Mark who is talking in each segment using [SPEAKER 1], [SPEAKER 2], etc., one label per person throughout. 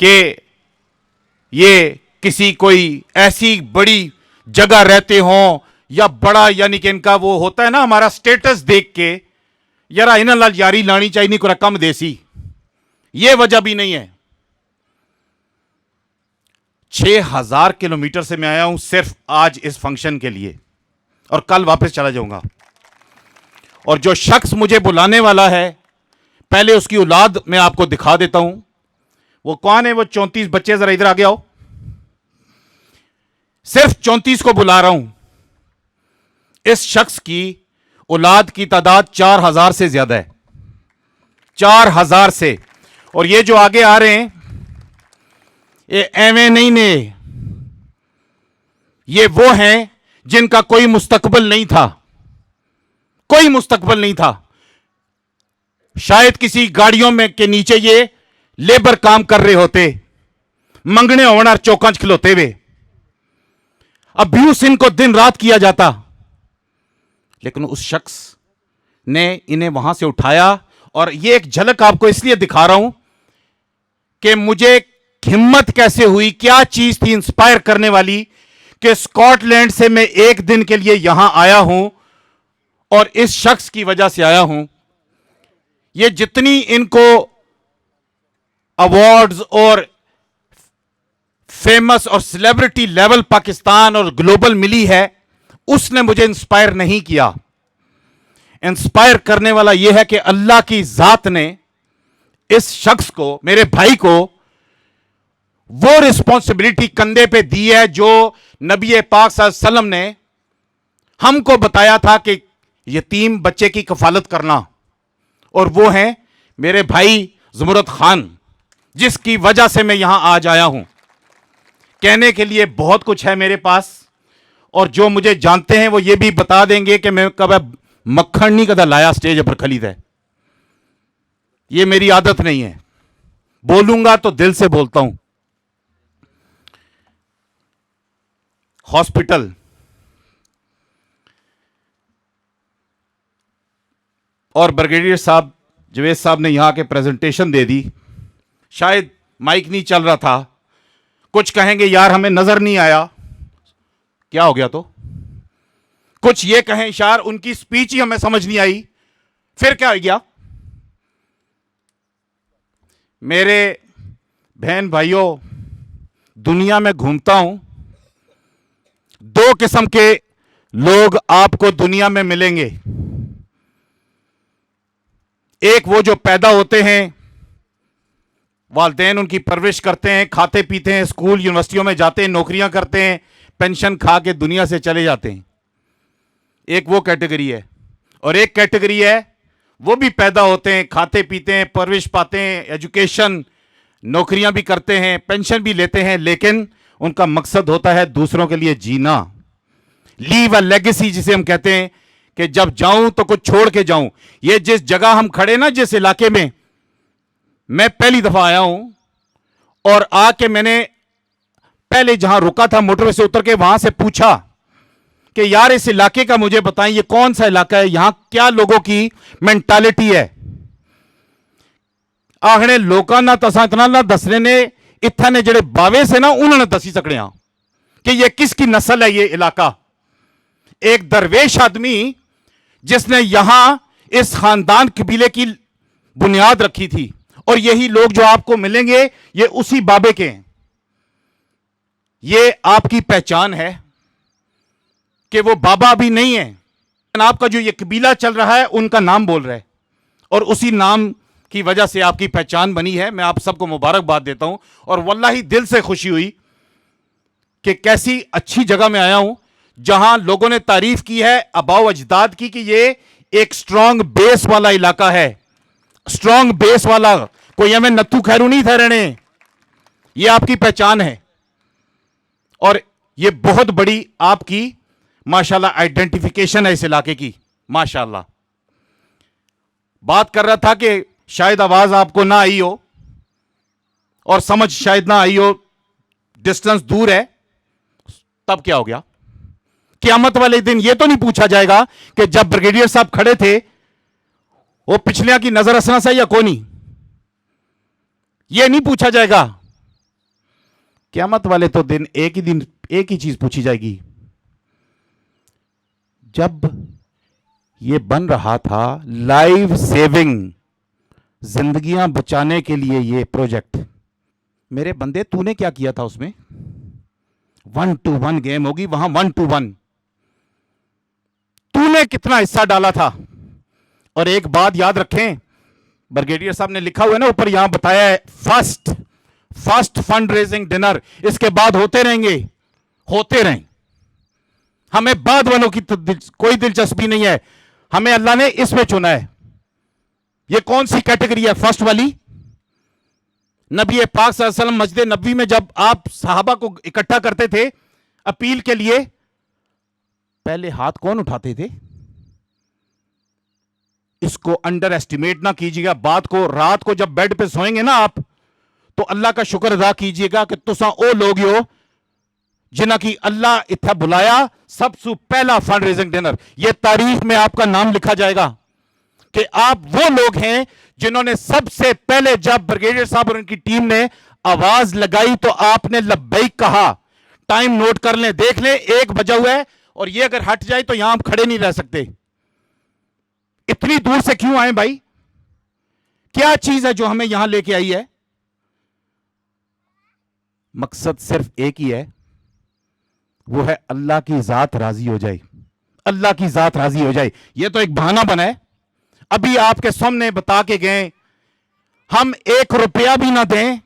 [SPEAKER 1] कि ये किसी कोई ऐसी बड़ी जगह रहते हों या बड़ा, यानी कि इनका वो होता है ना हमारा स्टेटस देख के यार इन्हें लाल यारी लानी चाहिए को कम देसी, ये वजह भी नहीं है। 6000 किलोमीटर से मैं आया हूं सिर्फ आज इस फंक्शन के लिए और कल वापस चला जाऊंगा। और जो शख्स मुझे बुलाने वाला है, पहले उसकी औलाद मैं आपको दिखा देता हूं। वो कौन है? वो 34 बच्चे, जरा इधर आगे आओ। सिर्फ 34 को बुला रहा हूं। इस शख्स की औलाद की तादाद 4000 से ज्यादा है, 4000 से। और ये जो आगे आ रहे हैं ये एवं नहीं ने, ये वो हैं जिनका कोई मुस्तकबिल नहीं था, कोई मुस्तकबिल नहीं था। शायद किसी गाड़ियों में के नीचे ये लेबर काम कर रहे होते, मंगने होना चौकांच खिलोते हुए, अब्यूज इनको दिन रात किया जाता। लेकिन उस शख्स ने इन्हें वहां से उठाया। और ये एक झलक आपको इसलिए दिखा रहा हूं कि मुझे हिम्मत कैसे हुई, क्या चीज थी इंस्पायर करने वाली कि स्कॉटलैंड से मैं एक दिन के लिए यहां आया हूं और इस शख्स की वजह से आया हूं। ये जितनी इनको अवार्ड्स और फेमस और सेलिब्रिटी लेवल पाकिस्तान और ग्लोबल मिली है, उसने मुझे इंस्पायर नहीं किया। इंस्पायर करने वाला यह है कि अल्लाह की जात ने इस शख्स को, मेरे भाई को, वो रिस्पॉन्सिबिलिटी कंधे पे दी है जो नबी पाक सल्लल्लाहु अलैहि वसल्लम ने हमको बताया था कि यतीम बच्चे की कफालत करना। और वो है मेरे भाई ज़ुमरत खान, जिसकी वजह से मैं यहां आज आया हूं। कहने के लिए बहुत कुछ है मेरे पास, और जो मुझे जानते हैं वो ये भी बता देंगे कि मैं कभी मक्खन नहीं कदा लाया स्टेज पर खरीदा है। ये मेरी आदत नहीं है, बोलूंगा तो दिल से बोलता हूं। हॉस्पिटल, और ब्रिगेडियर साहब जवेद साहब ने यहां के प्रेजेंटेशन दे दी। शायद माइक नहीं चल रहा था, कुछ कहेंगे यार हमें नजर नहीं आया, क्या हो गया? तो कुछ ये कहें यार उनकी स्पीच ही हमें समझ नहीं आई, फिर क्या हो गया? मेरे बहन भाइयों, दुनिया में घूमता हूं, दो किस्म के लोग आपको दुनिया में मिलेंगे। एक वो जो पैदा होते हैं, वालिदैन उनकी परवरिश करते हैं, खाते पीते हैं, स्कूल यूनिवर्सिटियों में जाते हैं, नौकरियां करते हैं, पेंशन खा के दुनिया से चले जाते हैं। एक वो कैटेगरी है। और एक कैटेगरी है वो भी पैदा होते हैं, खाते पीते हैं, परवरिश पाते हैं, एजुकेशन, नौकरियां भी करते हैं, पेंशन भी लेते हैं, लेकिन उनका मकसद होता है दूसरों के लिए जीना, लीव अ लेगेसी, जिसे हम कहते हैं कि जब जाऊं तो कुछ छोड़ के जाऊं। ये जिस जगह हम खड़े ना, जिस इलाके में मैं पहली दफा आया हूं, और आके मैंने पहले जहां रुका था मोटरवे से उतर के वहां से पूछा कि यार इस इलाके का मुझे बताएं, ये कौन सा इलाका है, यहां क्या लोगों की मेंटालिटी है। आखने लोगों ना तसा इतना ना दसने ने, इत्था ने जड़े बावे से ना उन्होंने दसी सकने कि ये किसकी नस्ल है ये इलाका। एक दरवेश आदमी जिसने यहां इस खानदान कबीले की बुनियाद रखी थी, और यही लोग जो आपको मिलेंगे ये उसी बाबे के हैं। ये आपकी पहचान है कि वो बाबा अभी नहीं है, आपका जो ये कबीला चल रहा है उनका नाम बोल रहा है, और उसी नाम की वजह से आपकी पहचान बनी है। मैं आप सबको मुबारकबाद देता हूं, और वल्लाही दिल से खुशी हुई कि कैसी अच्छी जगह में आया हूं जहां लोगों ने तारीफ की है आबाओ अजदाद की कि ये एक स्ट्रांग बेस वाला इलाका है। स्ट्रांग बेस वाला, कोई हमें नत्थू खैरू नहीं ठहरने, ये आपकी पहचान है। और ये बहुत बड़ी आपकी माशाल्लाह आइडेंटिफिकेशन है इस इलाके की, माशाल्लाह। बात कर रहा था कि शायद आवाज आपको ना आई हो और समझ शायद ना आई हो, डिस्टेंस दूर है, तब क्या हो गया? क़यामत वाले दिन ये तो नहीं पूछा जाएगा कि जब ब्रिगेडियर साहब खड़े थे वो पिछलिया की नजर असना सा या कोनी, ये नहीं पूछा जाएगा। क़यामत वाले तो दिन एक ही चीज पूछी जाएगी। जब ये बन रहा था लाइफ सेविंग, जिंदगियां बचाने के लिए ये प्रोजेक्ट, मेरे बंदे तूने क्या किया था उसमें? 1-to-1 गेम होगी वहां, 1-to-1 तूने कितना हिस्सा डाला था? और एक बात याद रखें, ब्रिगेडियर साहब ने लिखा हुआ है ना ऊपर, यहां बताया है फर्स्ट फंड रेजिंग डिनर, इसके बाद होते रहेंगे, होते रहें। हमें बाद वालों की तो कोई दिलचस्पी नहीं है, हमें अल्लाह ने इसमें चुना है। ये कौन सी कैटेगरी है? फर्स्ट वाली। नबी पाक सल्लल्लाहु अलैहि वसल्लम मस्जिद नबवी में जब आप सहाबा को इकट्ठा करते थे अपील के लिए, पहले हाथ कौन उठाते थे? इसको अंडर एस्टिमेट ना कीजिएगा बात को। रात को जब बेड पे सोएंगे ना आप, तो अल्लाह का शुक्र अदा कीजिएगा कि तुसा ओ लोग हो जिन्हें की अल्लाह इतना बुलाया सबसे पहला फंड रेजिंग डिनर। यह तारीख में आपका नाम लिखा जाएगा कि आप वो लोग हैं जिन्होंने सबसे पहले, जब ब्रिगेडियर साहब और उनकी टीम ने आवाज लगाई तो आपने लब्बैक कहा। टाइम नोट कर लें, देख लें, 1 बजा हुआ है और ये अगर हट जाए तो यहां हम खड़े नहीं रह सकते। इतनी दूर से क्यों आए भाई? क्या चीज है जो हमें यहां लेके आई है? मकसद सिर्फ एक ही है, वो है अल्लाह की जात राजी हो जाए, अल्लाह की जात राजी हो जाए। ये तो एक बहाना बना है। अभी आपके सामने बता के गए, हम 1 रुपया भी ना दें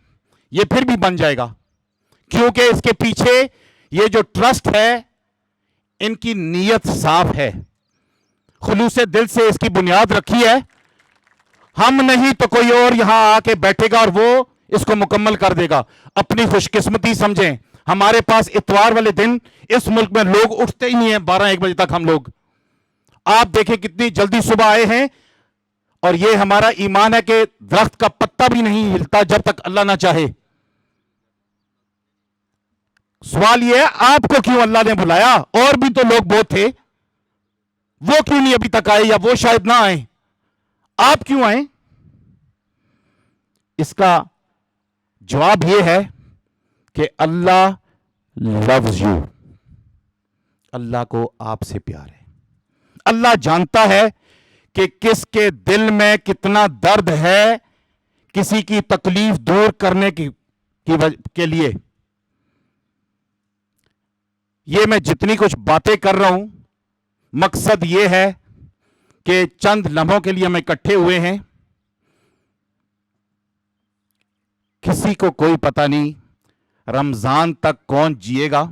[SPEAKER 1] ये फिर भी बन जाएगा, क्योंकि इसके पीछे ये जो ट्रस्ट है इनकी नीयत साफ है, खुलूसे दिल से इसकी बुनियाद रखी है। हम नहीं तो कोई और यहां आके बैठेगा और वो इसको मुकम्मल कर देगा। अपनी खुशकिस्मती समझें, हमारे पास इतवार वाले दिन इस मुल्क में लोग उठते ही नहीं है 12-1 बजे तक। हम लोग आप देखें कितनी जल्दी सुबह आए हैं, और ये हमारा ईमान है कि दरख्त का पत्ता भी नहीं हिलता जब तक अल्लाह ना चाहे। सवाल यह है आपको क्यों अल्लाह ने बुलाया? और भी तो लोग बहुत थे, वो क्यों नहीं अभी तक आए, या वो शायद ना आए, आप क्यों आए? इसका जवाब यह है कि अल्लाह लव्स यू, अल्लाह को आपसे प्यार है। अल्लाह जानता है कि किसके दिल में कितना दर्द है किसी की तकलीफ दूर करने के लिए। ये मैं जितनी कुछ बातें कर रहा हूं, मकसद यह है कि चंद लम्हों के लिए हम इकट्ठे हुए हैं। किसी को कोई पता नहीं रमजान तक कौन जिएगा,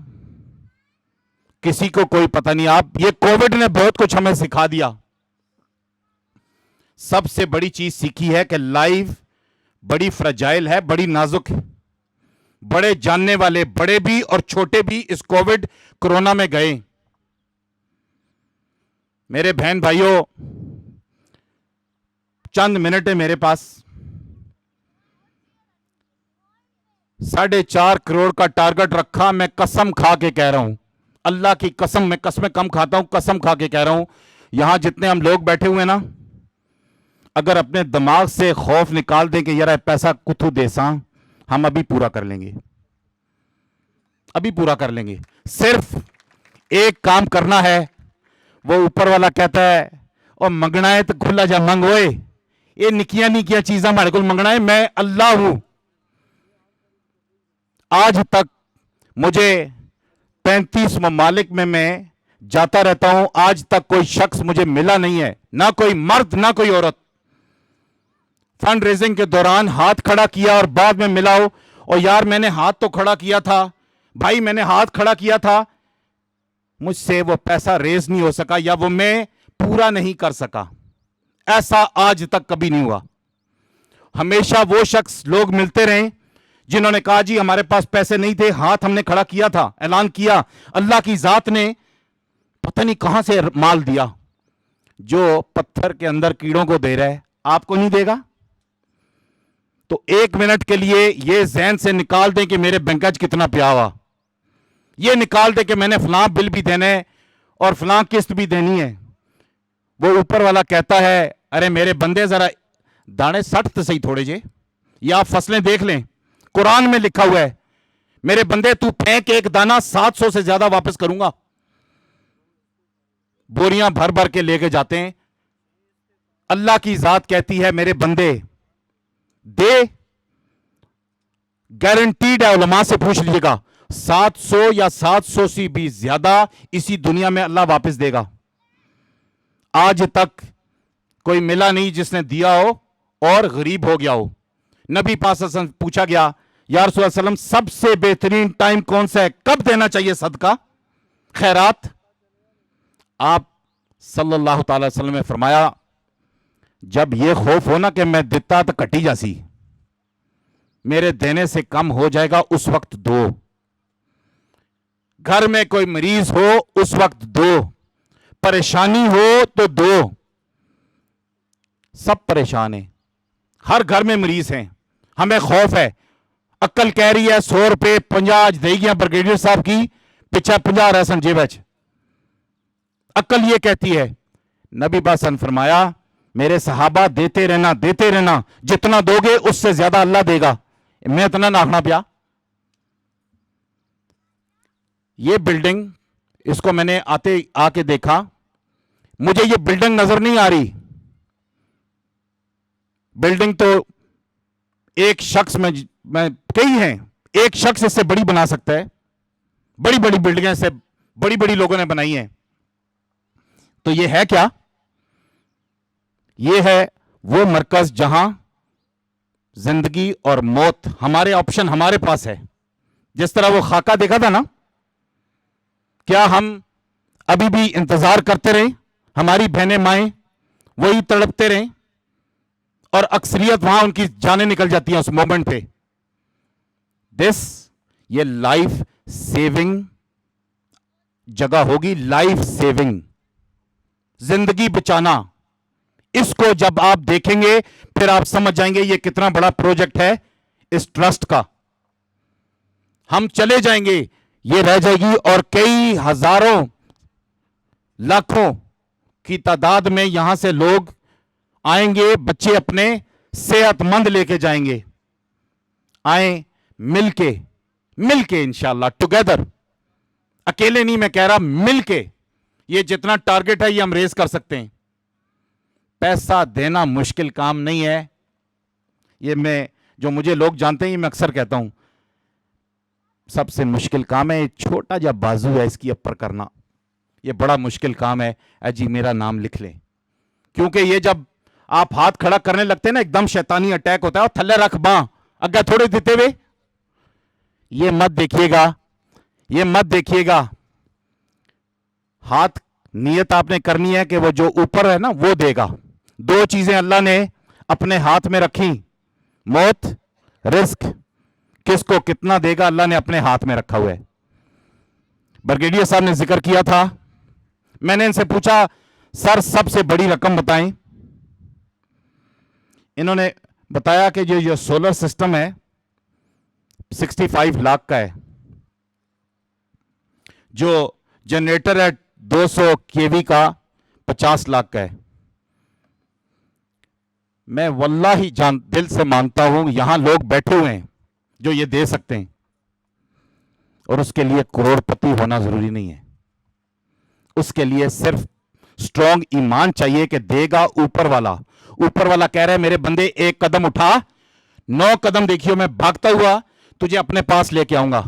[SPEAKER 1] किसी को कोई पता नहीं। आप, ये कोविड ने बहुत कुछ हमें सिखा दिया। सबसे बड़ी चीज सीखी है कि लाइफ बड़ी फ्रजाइल है, बड़ी नाजुक है। बड़े जानने वाले, बड़े भी और छोटे भी इस कोविड कोरोना में गए। मेरे बहन भाइयों, चंद मिनट है मेरे पास। 4.5 करोड़ का टारगेट रखा। मैं कसम खा के कह रहा हूं, अल्लाह की कसम, मैं कसमें कम खाता हूं, कसम खा के कह रहा हूं, यहां जितने हम लोग बैठे हुए ना, अगर अपने दिमाग से खौफ निकाल दें कि यार पैसा कुथू देसा, हम अभी पूरा कर लेंगे, अभी पूरा कर लेंगे। सिर्फ एक काम करना है। वो ऊपर वाला कहता है और मंगना है तो खुला जा मंग, ओए ये निकिया निकिया चीजा हमारे को मंगना है। मैं अल्लाह हूं। आज तक मुझे 35 ममालिक में मैं जाता रहता हूं, आज तक कोई शख्स मुझे मिला नहीं है, ना कोई मर्द ना कोई औरत, फंड रेजिंग के दौरान हाथ खड़ा किया और बाद में मिला हो और यार मैंने हाथ तो खड़ा किया था भाई, मैंने हाथ खड़ा किया था, मुझसे वो पैसा रेज नहीं हो सका या वो मैं पूरा नहीं कर सका। ऐसा आज तक कभी नहीं हुआ। हमेशा वो शख्स, लोग मिलते रहे जिन्होंने कहा जी हमारे पास पैसे नहीं थे, हाथ हमने खड़ा किया था, ऐलान किया, अल्लाह की जात ने पता नहीं कहां से माल दिया। जो पत्थर के अंदर कीड़ों को दे रहा है आपको नहीं देगा? तो 1 मिनट के लिए ये जहन से निकाल दें कि मेरे बैंक आज कितना पिया हुआ, ये निकाल दे कि मैंने फलां बिल भी देना है और फलां किस्त भी देनी है। वो ऊपर वाला कहता है अरे मेरे बंदे जरा दाने सट तो सही थोड़े जे, या आप फसलें देख लें, कुरान में लिखा हुआ है मेरे बंदे तू फेंक एक दाना 700 से ज्यादा वापस करूंगा। बोरियां भर भर के लेके जाते हैं। अल्लाह की जात कहती है मेरे बंदे दे, गारंटीड है, उलमा से पूछ लीजिएगा 700 या 700 से भी ज्यादा इसी दुनिया में अल्लाह वापस देगा। आज तक कोई मिला नहीं जिसने दिया हो और गरीब हो गया हो। नबी पाक सल्लल्लाहु अलैहि वसल्लम पूछा गया या रसूल अल्लाह सल्लम सबसे बेहतरीन टाइम कौन सा है, कब देना चाहिए सदका खैरात? आप सल्लल्लाहु अलैहि वसल्लम ने फरमाया जब यह खौफ हो ना कि मैं देता तो कटी जासी, मेरे देने से कम हो जाएगा, उस वक्त दो। घर में कोई मरीज हो उस वक्त दो, परेशानी हो तो दो। सब परेशान हैं, हर घर में मरीज हैं, हमें खौफ है। अक्ल कह रही है 100 रुपए 50 देगी ब्रिगेडियर साहब की पिछा 50 रहसन जेब। अक्ल ये कहती है। नबी बासन फरमाया मेरे सहाबा देते रहना, जितना दोगे उससे ज्यादा अल्लाह देगा। मैं इतना नाखना पिया। ये बिल्डिंग, इसको मैंने आके देखा, मुझे ये बिल्डिंग नजर नहीं आ रही। बिल्डिंग तो एक शख्स में कई हैं, एक शख्स इससे बड़ी बना सकता है। बड़ी बड़ी बिल्डिंगें से बड़ी बड़ी लोगों ने बनाई हैं। तो ये है क्या? ये है वो मरकज जहां जिंदगी और मौत हमारे ऑप्शन हमारे पास है। जिस तरह वो खाका देखा था ना, क्या हम अभी भी इंतजार करते रहे, हमारी बहनें माएं वही तड़पते रहे और अक्सरियत वहां उनकी जानें निकल जाती हैं उस मोमेंट पे? ये लाइफ सेविंग जगह होगी, लाइफ सेविंग, जिंदगी बचाना। इसको जब आप देखेंगे फिर आप समझ जाएंगे ये कितना बड़ा प्रोजेक्ट है इस ट्रस्ट का। हम चले जाएंगे, ये रह जाएगी और कई हजारों लाखों की तादाद में यहां से लोग आएंगे, बच्चे अपने सेहतमंद लेके जाएंगे। आए मिलके इंशाल्लाह, टुगेदर, अकेले नहीं मैं कह रहा, मिलके। ये जितना टारगेट है ये हम रेस कर सकते हैं। पैसा देना मुश्किल काम नहीं है। ये मैं, जो मुझे लोग जानते हैं, ये मैं अक्सर कहता हूं सबसे मुश्किल काम है छोटा जा बाजू है इसकी अपर करना। ये बड़ा मुश्किल काम है। अजी मेरा नाम लिख लें, क्योंकि ये जब आप हाथ खड़ा करने लगते हैं ना, एकदम शैतानी अटैक होता है। और थल्ले रख बां अग्गा थोड़े देते हुए, ये मत देखिएगा। हाथ नियत आपने करनी है कि वो जो ऊपर है ना वो देगा। दो चीजें अल्लाह ने अपने हाथ में रखी, मौत, रिस्क। किसको कितना देगा अल्लाह ने अपने हाथ में रखा हुआ है। ब्रिगेडियर साहब ने जिक्र किया था, मैंने इनसे पूछा सर सबसे बड़ी रकम बताएं। इन्होंने बताया कि जो सोलर सिस्टम है 65 लाख का है, जो जनरेटर है 200 केवी का 50 लाख का है। मैं वल्लाही दिल से मानता हूं यहां लोग बैठे हुए हैं जो ये दे सकते हैं, और उसके लिए करोड़पति होना जरूरी नहीं है। उसके लिए सिर्फ स्ट्रॉन्ग ईमान चाहिए कि देगा ऊपर वाला। ऊपर वाला कह रहा है मेरे बंदे एक कदम उठा, 9 कदम देखियो मैं भागता हुआ तुझे अपने पास लेके आऊंगा।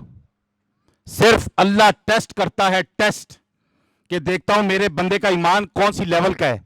[SPEAKER 1] सिर्फ अल्लाह टेस्ट करता है, टेस्ट, कि देखता हूं मेरे बंदे का ईमान कौन सी लेवल का है।